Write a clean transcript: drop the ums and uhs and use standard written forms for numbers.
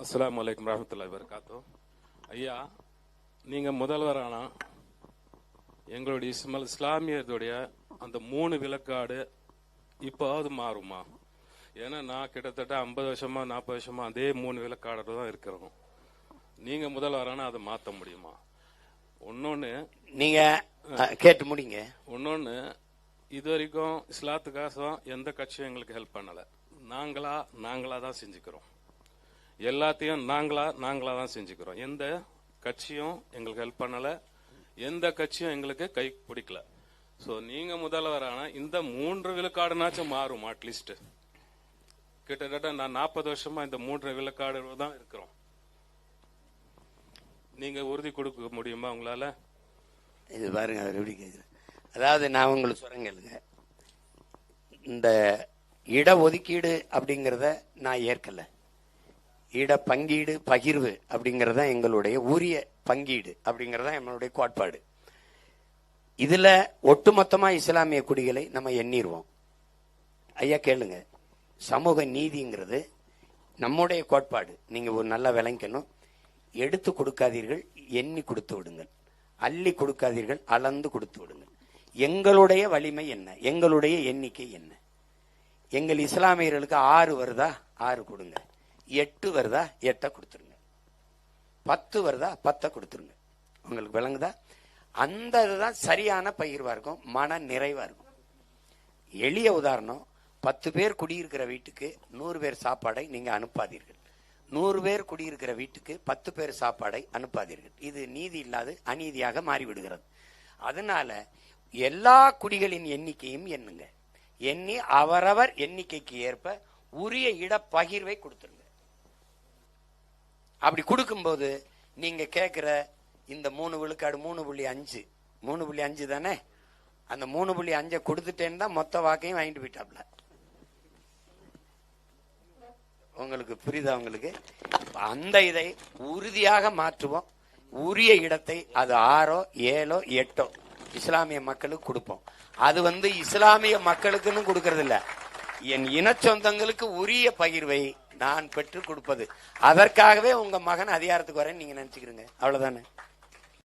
அஸ்ஸலாமு அலைக்கும் வரஹ்மத்துல்லாஹி வபரகாத்துஹு. ஐயா, நீங்க முதல்வரானா எங்களுடைய இஸ்லாமியர்களுடைய அந்த 3 விலக்காடு இப்போது மாறுமா? ஏன்னா நான் கிட்டத்தட்ட 50 வருஷமா 40 வருஷமா அதே 3 விலக்காடு தான் இருக்கிறோம். நீங்க முதல்வரானா அதை மாற்ற முடியுமா? ஒன்னொன்னு நீங்க கேட்டு முடிங்க. ஒன்னொன்னு, இது வரைக்கும் இஸ்லாத்துக்காக எந்த கட்சியும் எங்களுக்கு ஹெல்ப் பண்ணல. நாங்களா தான் செஞ்சுக்கிறோம். எல்லாத்தையும் நாங்களா தான் செஞ்சுக்கிறோம். எந்த கட்சியும் எங்களுக்கு ஹெல்ப் பண்ணல, எந்த கட்சியும் எங்களுக்கு கை பிடிக்கல. சோ நீங்க முதல்வரான இந்த 3 விழுக்காடுனாச்சும் மாறும். அட்லீஸ்ட் கிட்டத்தட்ட நான் 40 வருஷமா இந்த 3 விழுக்காடு தான் இருக்கிறோம். நீங்க உறுதி கொடுக்க முடியுமா உங்களால? இது பாருங்க, அவர் எப்படி கேட்குறேன். அதாவது நான் உங்களுக்கு சொல்றேன் கேளுங்க. இந்த இட ஒதுக்கீடு அப்படிங்கிறத நான் ஏற்கல. இட பங்கீடு பகிர்வு அப்படிங்கறத எங்களுடைய உரிய பங்கீடு அப்படிங்கறத எங்களுடைய கோட்பாடு. இதுல ஒட்டுமொத்தமா இஸ்லாமிய குடிகளை நம்ம எண்ணிடுவோம். ஐயா கேளுங்க, சமூக நீதிங்கிறது நம்முடைய கோட்பாடு. நீங்க ஒரு நல்ல விளங்கணும். எடுத்து கொடுக்காதீர்கள், எண்ணி கொடுத்து விடுங்கள். அள்ளி கொடுக்காதீர்கள், அளந்து கொடுத்து விடுங்கள். எங்களுடைய வலிமை என்ன? எங்களுடைய எண்ணிக்கை என்ன? எங்கள் இஸ்லாமியர்களுக்கு 6 வருதா 6 கொடுங்க, 8 வருதா 8 கொடுத்துருங்க, 10 வருதா 10 கொடுத்துருங்க. உங்களுக்கு விளங்குதா? அந்த இதுதான் சரியான பகிர்வா இருக்கும், மன நிறைவா இருக்கும். எளிய உதாரணம், 10 பேர் குடியிருக்கிற வீட்டுக்கு 100 பேர் சாப்பாடை நீங்க அனுப்பாதீர்கள். 100 பேர் குடியிருக்கிற வீட்டுக்கு 10 பேர் சாப்பாடை அனுப்பாதீர்கள். இது நீதி இல்லாது அநீதியாக மாறிவிடுகிறது. அதனால எல்லா குடிகளின் எண்ணிக்கையும் எண்ணுங்க. எண்ணி அவரவர் எண்ணிக்கைக்கு ஏற்ப உரிய இட பகிர்வை கொடுத்துருங்க. அப்படி கொடுக்கும்போது நீங்க கேட்கிற இந்த 3 விழுக்காடு 3.5 தானே, அந்த 3.5 கொடுத்துட்டேன்னு தான் மொத்த வாக்கையும் வாங்கிட்டு போயிட்டாப்ல. உங்களுக்கு புரியுதா? உங்களுக்கு அந்த இதை உறுதியாக மாற்றுவோம். உரிய இடத்தை அது 6ஓ 7ஓ 8ஓ இஸ்லாமிய மக்களுக்கு கொடுப்போம். அது இஸ்லாமிய மக்களுக்குன்னு கொடுக்கறது இல்ல, என் இன சொந்தங்களுக்கு உரிய பகிர்வை நான் பெற்றுக் கொடுப்பது. அதற்காகவே உங்க மகன் அதிகாரத்துக்கு வரேன்னு நீங்க நினைச்சுக்கிறீங்க. அவ்வளவுதானே?